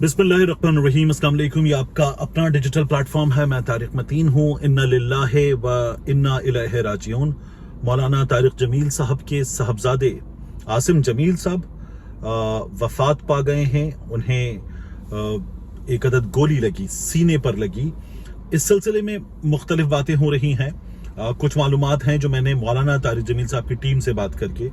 बिस्मिल्लाहिर्रहमानिर्रहीम। अस्सलाम वालेकुम। ये आपका अपना डिजिटल प्लेटफॉर्म है। मैं तारिक मतीन हूँ। इन्ना लिल्लाहि व इन्ना इलैहि राजिऊन। मौलाना तारिक जमील साहब के साहबजादे आसिम जमील साहब वफात पा गए हैं। उन्हें एक अदद गोली लगी, सीने पर लगी। इस सिलसिले में मुख्तलिफ बातें हो रही हैं। कुछ मालूमात हैं जो मैंने मौलाना तारिक जमील साहब की टीम से बात करके,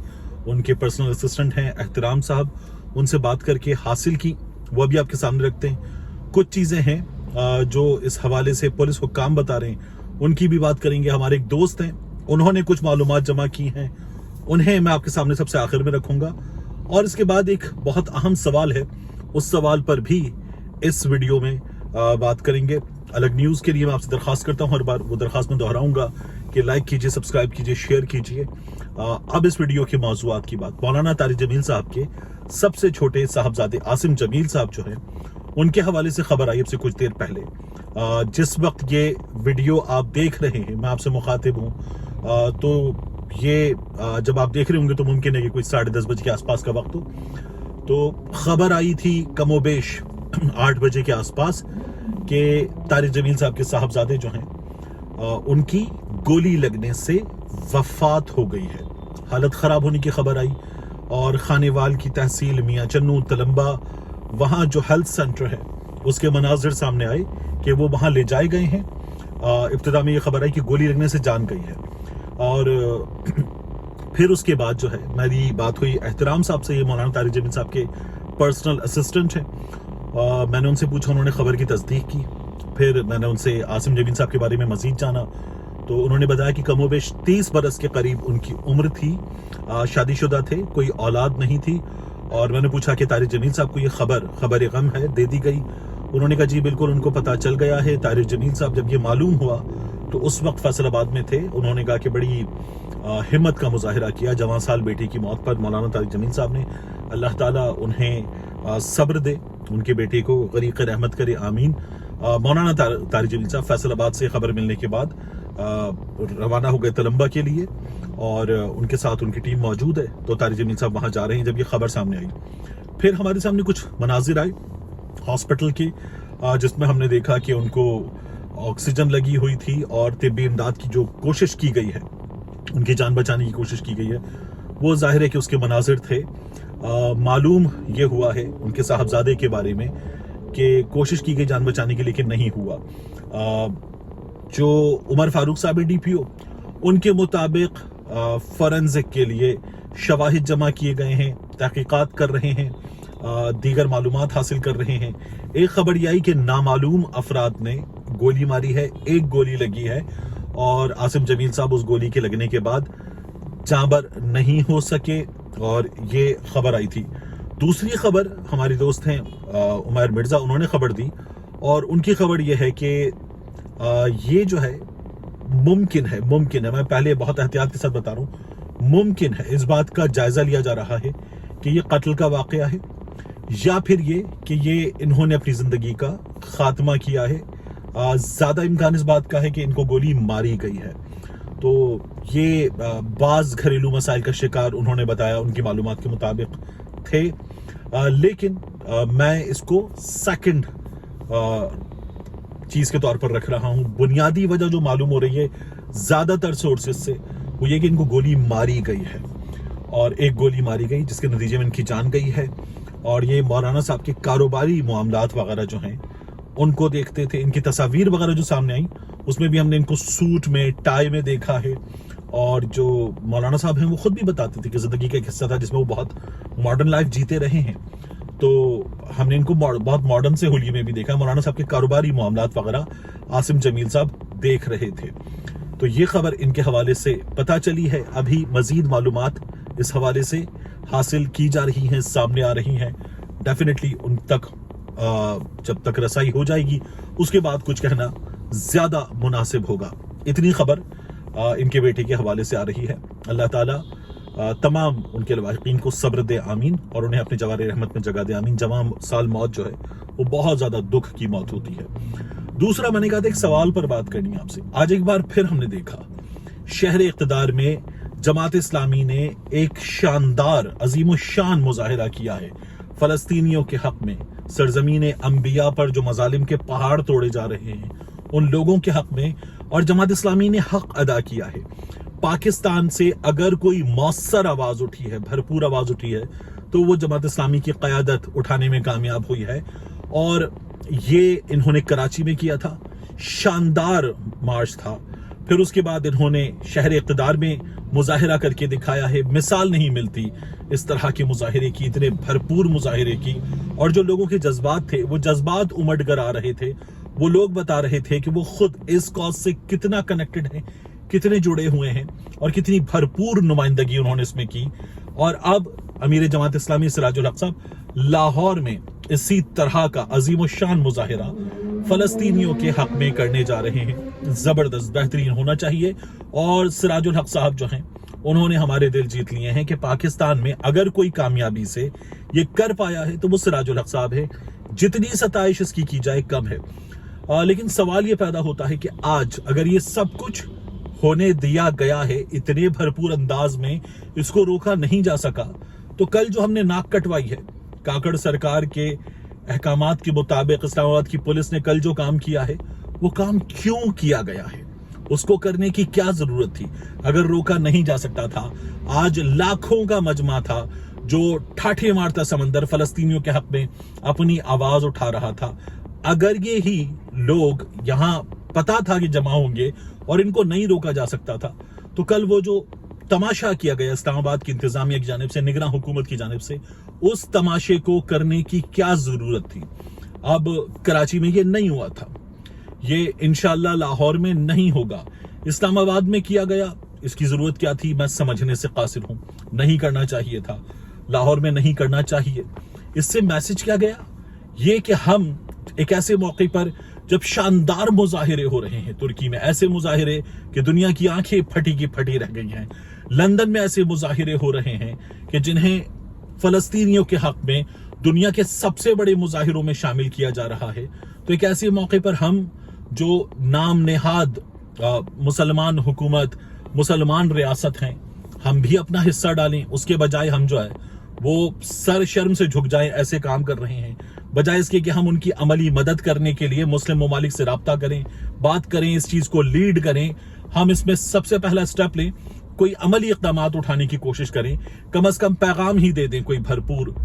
उनके पर्सनल असिस्टेंट हैं एहतराम साहब, उनसे बात करके हासिल की, वो भी आपके सामने रखते हैं। कुछ चीज़ें हैं जो इस हवाले से पुलिस हुक्काम बता रहे हैं, उनकी भी बात करेंगे। हमारे एक दोस्त हैं, उन्होंने कुछ मालूमात जमा की हैं, उन्हें मैं आपके सामने सबसे आखिर में रखूंगा। और इसके बाद एक बहुत अहम सवाल है, उस सवाल पर भी इस वीडियो में बात करेंगे। अलग न्यूज़ के लिए मैं आपसे दरख्वास्त करता हूँ, हर बार वो दरख्वास्त में दोहराऊंगा कि लाइक कीजिए, सब्सक्राइब कीजिए, शेयर कीजिए। अब इस वीडियो के मौज़ूआत की बात, मौलाना तारिक जमील साहब के सबसे छोटे साहबजादे आसिम जमील साहब जो हैं, उनके हवाले से खबर आई अब से कुछ देर पहले। जिस वक्त ये वीडियो आप देख रहे हैं, मैं आपसे मुखातिब हूँ, तो ये जब आप देख रहे होंगे तो मुमकिन है कि कोई 10:30 बजे के आसपास का वक्त हो। तो खबर आई थी कमोबेश 8 बजे के आसपास कि तारिक जमील साहब के साहबजादे जो हैं, उनकी गोली लगने से वफात हो गई है। हालत ख़राब होने की खबर आई और खानेवाल की तहसील मियाँ चन्नू तलम्बा, वहाँ जो हेल्थ सेंटर है, उसके मनाजिर सामने आए कि वो वहाँ ले जाए गए हैं। इब्तिदा में ये खबर आई कि गोली लगने से जान गई है। और फिर उसके बाद जो है मेरी बात हुई एहतराम साहब से, ये मौलाना तारिक जमील साहब के पर्सनल असिस्टेंट हैं। मैंने उनसे पूछा, उन्होंने खबर की तस्दीक की। फिर मैंने उनसे आसिम जमील साहब के बारे में मजीद जाना, तो उन्होंने बताया कि कमोबेश 30 बरस के करीब उनकी उम्र थी, शादीशुदा थे, कोई औलाद नहीं थी। और मैंने पूछा कि तारिक जमील साहब को ये खबर गम है, दे दी गई? उन्होंने कहा जी बिल्कुल, उनको पता चल गया है। तारिक जमील साहब जब ये मालूम हुआ तो उस वक्त फैसलाबाद में थे। उन्होंने कहा कि बड़ी हिम्मत का मुजाहिरा किया जवान साल बेटी की मौत पर। मौलाना तारिक जमील साहब ने, अल्लाह ताला उन्हें सब्र दे, उनके बेटे को गरीक़ रहमत करे, आमीन। मौलाना तारिक जमील साहब फैसलाबाद से खबर मिलने के बाद रवाना हो गए तलम्बा के लिए, और उनके साथ उनकी टीम मौजूद है। तो तारिक जमील साहब वहाँ जा रहे हैं। जब ये खबर सामने आई, फिर हमारे सामने कुछ मनाजिर आए हॉस्पिटल के, जिसमें हमने देखा कि उनको ऑक्सीजन लगी हुई थी और तिब्बी इमदाद की जो कोशिश की गई है, उनकी जान बचाने की कोशिश की गई है, वो जाहिर है कि उसके मनाजिर थे। मालूम ये हुआ है उनके साहबजादे के बारे में कि कोशिश की गई जान बचाने की, लेकिन नहीं हुआ। जो उमर फारूक साहब DPO, उनके मुताबिक फॉरेंसिक के लिए शवाहिद जमा किए गए हैं, तहकीकात कर रहे हैं, दीगर मालूमात हासिल कर रहे हैं। एक खबर यह आई कि नामालूम अफराद ने गोली मारी है, एक गोली लगी है, और आसिम जमील साहब उस गोली के लगने के बाद जांबर नहीं हो सके, और ये खबर आई थी। दूसरी खबर हमारे दोस्त हैं उमर मिर्जा, उन्होंने खबर दी, और उनकी खबर यह है कि ये जो है मुमकिन है, मैं पहले बहुत एहतियात के साथ बता रहा हूँ, मुमकिन है, इस बात का जायजा लिया जा रहा है कि ये कत्ल का वाकया है, या फिर ये कि ये इन्होंने अपनी जिंदगी का खात्मा किया है। ज्यादा इम्कान इस बात का है कि इनको गोली मारी गई है। तो ये बाज घरेलू मसाइल का शिकार उन्होंने बताया, उनकी मालूमात के मुताबिक थे। लेकिन मैं इसको सेकंड चीज के तौर पर रख रहा हूं। बुनियादी वजह जो मालूम हो रही है ज्यादातर सोर्सेज से, वो ये कि इनको गोली मारी गई है, और एक गोली मारी गई जिसके नतीजे में इनकी जान गई है। और ये मौलाना साहब के कारोबारी मामलात वगैरह जो हैं, उनको देखते थे। इनकी तस्वीर वगैरह जो सामने आई, उसमें भी हमने इनको सूट में, टाई में देखा है। और जो मौलाना साहब हैं, वो खुद भी बताते थे कि जिंदगी का एक हिस्सा था जिसमें वो बहुत मॉडर्न लाइफ जीते रहे हैं। तो हमने इनको बहुत मॉडर्न से होली में भी देखा। मौलाना साहब के कारोबारी मामलात वगैरह आसिम जमील साहब देख रहे थे। तो ये खबर इनके हवाले से पता चली है। अभी मजीद मालूमात इस हवाले से हासिल की जा रही हैं, सामने आ रही हैं। डेफिनेटली उन तक जब तक रसाई हो जाएगी, उसके बाद कुछ कहना ज्यादा मुनासिब होगा। इतनी खबर इनके बेटे के हवाले से आ रही है। अल्लाह ताला तमाम उनके लवाहिकीन को सब्र दे, आमीन, और उन्हें अपने जवार रहमत में जगह दे, आमीन। जवान साल मौत जो है वो बहुत ज्यादा दुख की मौत होती है। दूसरा, मैंने कहा था एक सवाल पर बात करनी है आपसे। आज एक बार फिर हमने देखा शहर इक़्तिदार में जमात इस्लामी ने एक शानदार अजीम शान मुजाहिरा किया है फलस्तीनियों के हक में, सरजमीन अंबिया पर जो मजालिम के पहाड़ तोड़े जा रहे हैं उन लोगों के हक में, और जमात इस्लामी ने हक अदा किया है। पाकिस्तान से अगर कोई मौसर आवाज उठी है, भरपूर आवाज उठी है, तो वो जमात इस्लामी की क़यादत उठाने में कामयाब हुई है। और ये इन्होंने कराची में किया था, शानदार मार्च था। फिर उसके बाद इन्होंने शहर इक़्तिदार में मुजाहिरा करके दिखाया है। मिसाल नहीं मिलती इस तरह के मुजाहिरे की, इतने भरपूर मुजाहिरे की। और जो लोगों के जज्बात थे, वो जज्बात उमड़ कर आ रहे थे। वो लोग बता रहे थे कि वो खुद इस कॉज से कितना कनेक्टेड हैं, कितने जुड़े हुए हैं, और कितनी भरपूर नुमाइंदगी उन्होंने इसमें की। और अब अमीर जमात इस्लामी सिराजुल हक साहब लाहौर में इसी तरह का अजीम शान मुजाहिरा फलस्तीनियों के हक में करने जा रहे हैं। जबरदस्त, बेहतरीन होना चाहिए। और सिराजुल हक साहब जो हैं, उन्होंने हमारे दिल जीत लिए हैं कि पाकिस्तान में अगर कोई कामयाबी से ये कर पाया है तो वो सिराजुल हक साहब है। जितनी सताइश इसकी की जाए कम है। लेकिन सवाल ये पैदा होता है कि आज अगर ये सब कुछ होने दिया गया है, इतने भरपूर अंदाज में इसको रोका नहीं जा सका, तो कल जो हमने नाक कटवाई है काकड़ सरकार के अहकामात के मुताबिक, इस्लामाबाद की पुलिस ने कल जो काम किया है, वो काम क्यों किया गया है, उसको करने की क्या जरूरत थी? अगर रोका नहीं जा सकता था, आज लाखों का मजमा था जो ठाठे मारता समंदर फलस्तीनियों के हक में अपनी आवाज उठा रहा था। अगर ये ही लोग यहां पता था कि जमा होंगे और इनको नहीं रोका जा सकता था, तो कल वो जो तमाशा किया गया इस्लामाबाद की इंतजामिया की जानिब से, निगरान हुकूमत की जानिब से, उस तमाशे को करने की क्या जरूरत थी? अब कराची में ये नहीं हुआ था, ये इंशाअल्लाह लाहौर में नहीं होगा। इस्लामाबाद में किया गया, इसकी जरूरत क्या थी? मैं समझने से कासिर हूं, नहीं करना चाहिए था। लाहौर में नहीं करना चाहिए। इससे मैसेज क्या गया? ये कि हम एक ऐसे मौके पर जब शानदार मुजाहिरे हो रहे हैं तुर्की में, ऐसे मुजाहिरे कि दुनिया की आंखें फटी की फटी रह गई हैं, लंदन में ऐसे मुजाहिरे हो रहे हैं कि जिन्हें फलस्तीनियों के हक में दुनिया के सबसे बड़े मुजाहिरों में शामिल किया जा रहा है, तो एक ऐसे मौके पर हम जो नाम नेहाद मुसलमान हुकूमत, मुसलमान रियासत हैं, हम भी अपना हिस्सा डालें। उसके बजाय हम जो है वो सर शर्म से झुक जाएं, ऐसे काम कर रहे हैं, बजाय इसके कि हम उनकी अमली मदद करने के लिए मुस्लिम ममालिक से राब्ता करें, बात करें, इस चीज को लीड करें। हम इसमें सबसे पहला स्टेप लें, कोई अमली इक़दाम उठाने की कोशिश करें, कम से कम पैगाम ही दे दें कोई भरपूर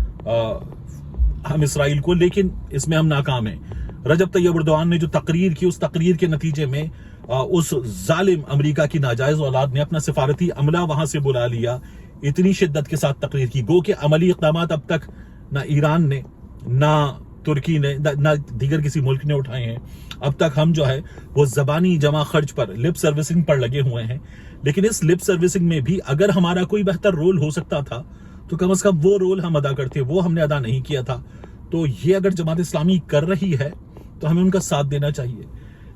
हम इसराइल को। लेकिन इसमें हम नाकाम हैं। रजब तैयब एर्दोआन ने जो तकरीर की, उस तकरीर के नतीजे में उस जालिम अमेरिका की नाजायज औलाद ने अपना सिफारती अमला वहां से बुला लिया, इतनी शिद्दत के साथ तकरीर की, गो के अमली इक़दाम अब तक ना ईरान ने, ना तुर्की ने, ना दीगर किसी मुल्क ने उठाए हैं। अब तक हम जो है वो जबानी जमा खर्च पर, लिप सर्विसिंग पर लगे हुए हैं। लेकिन इस लिप सर्विसिंग में भी अगर हमारा कोई बेहतर रोल हो सकता था, तो कम से कम वो रोल हम अदा करते, वो हमने अदा नहीं किया था। तो ये अगर जमात इस्लामी कर रही है तो हमें उनका साथ देना चाहिए।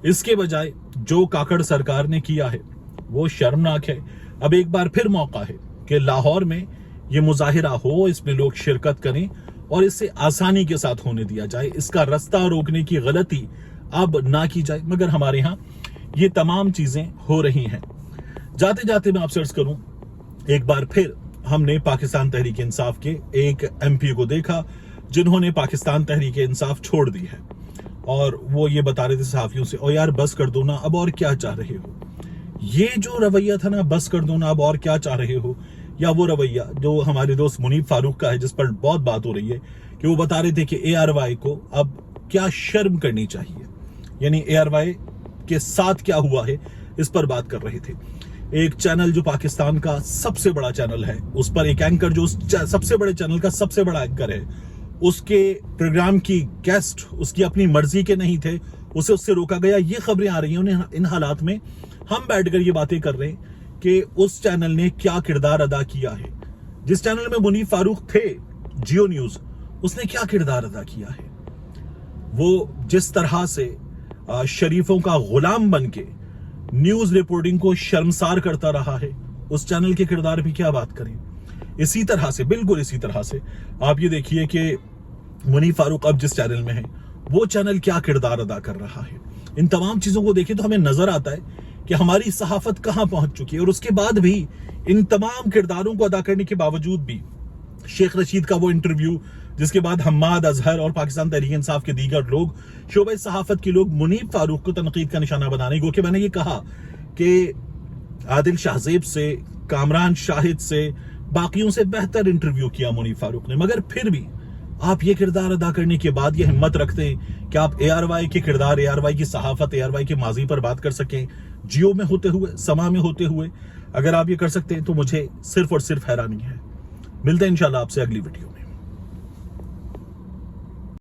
इसके बजाय जो काकड़ सरकार ने किया है वो शर्मनाक है। अब एक बार फिर मौका है कि लाहौर में ये मुजाहिरा हो, इसमें लोग शिरकत करें और इसे आसानी के साथ होने दिया जाए। इसका रास्ता रोकने की गलती अब ना की जाए, मगर हमारे यहाँ ये तमाम चीजें हो रही हैं। जाते जाते मैं आपसे अर्ज करूं, एक बार फिर हमने पाकिस्तान तहरीक इंसाफ के एक एमपी को देखा जिन्होंने पाकिस्तान तहरीक इंसाफ छोड़ दी है, और वो ये बता रहे थे सहाफियों से, ओ यार बस कर दो ना, अब और क्या चाह रहे हो। ये जो रवैया था ना, बस कर दो ना, अब और क्या चाह रहे हो, या वो रवैया जो हमारे दोस्त मुनीब फारूक का है, जिस पर बहुत बात हो रही है, कि वो बता रहे थे कि ARY को अब क्या शर्म करनी चाहिए, यानी ARY के साथ क्या हुआ है, इस पर बात कर रहे थे। एक चैनल जो पाकिस्तान का सबसे बड़ा चैनल है, उस पर एक एंकर जो उस सबसे बड़े चैनल का सबसे बड़ा एंकर है, उसके प्रोग्राम की गेस्ट उसकी अपनी मर्जी के नहीं थे, उसे उससे रोका गया। ये खबरें आ रही हैं। उन्हें इन हालात में हम बैठकर ये बातें कर रहे हैं कि उस चैनल ने क्या किरदार अदा किया है। जिस चैनल में मुनीब फारूक थे, जियो न्यूज, उसने क्या किरदार अदा किया है। वो जिस तरह से शरीफों का गुलाम बन के न्यूज रिपोर्टिंग को शर्मसार करता रहा है, उस चैनल के किरदार भी क्या बात करें। इसी तरह से, बिल्कुल इसी तरह से आप ये देखिए कि मुनीब फारूक अब जिस चैनल में है, वो चैनल क्या किरदार अदा कर रहा है। इन तमाम चीजों को देखें तो हमें नजर आता है कि हमारी सहाफत कहां पहुंच चुकी है। और उसके बाद भी, इन तमाम किरदारों को अदा करने के बावजूद भी, शेख रशीद का वो इंटरव्यू جس کے بعد حماد اظہر اور پاکستان تحریک انصاف کے دیگر لوگ شعبہ صحافت کے لوگ منیب فاروق کو تنقید کا نشانہ بنانے گو کہ میں نے یہ کہا کہ عادل شاہزیب سے، کامران شاہد سے، باقیوں سے بہتر انٹرویو کیا منیب فاروق نے، مگر پھر بھی آپ یہ کردار ادا کرنے کے بعد یہ ہمت رکھتے ہیں کہ آپ اے آر وائی کے کردار، اے آر وائی کی صحافت، اے آر وائی کے ماضی پر بات کر سکیں، جیو میں ہوتے ہوئے، سما میں ہوتے ہوئے اگر آپ یہ کر سکتے ہیں تو مجھے صرف اور صرف حیرانی ہے۔ ملتے ہیں انشاءاللہ آپ سے اگلی ویڈیو میں۔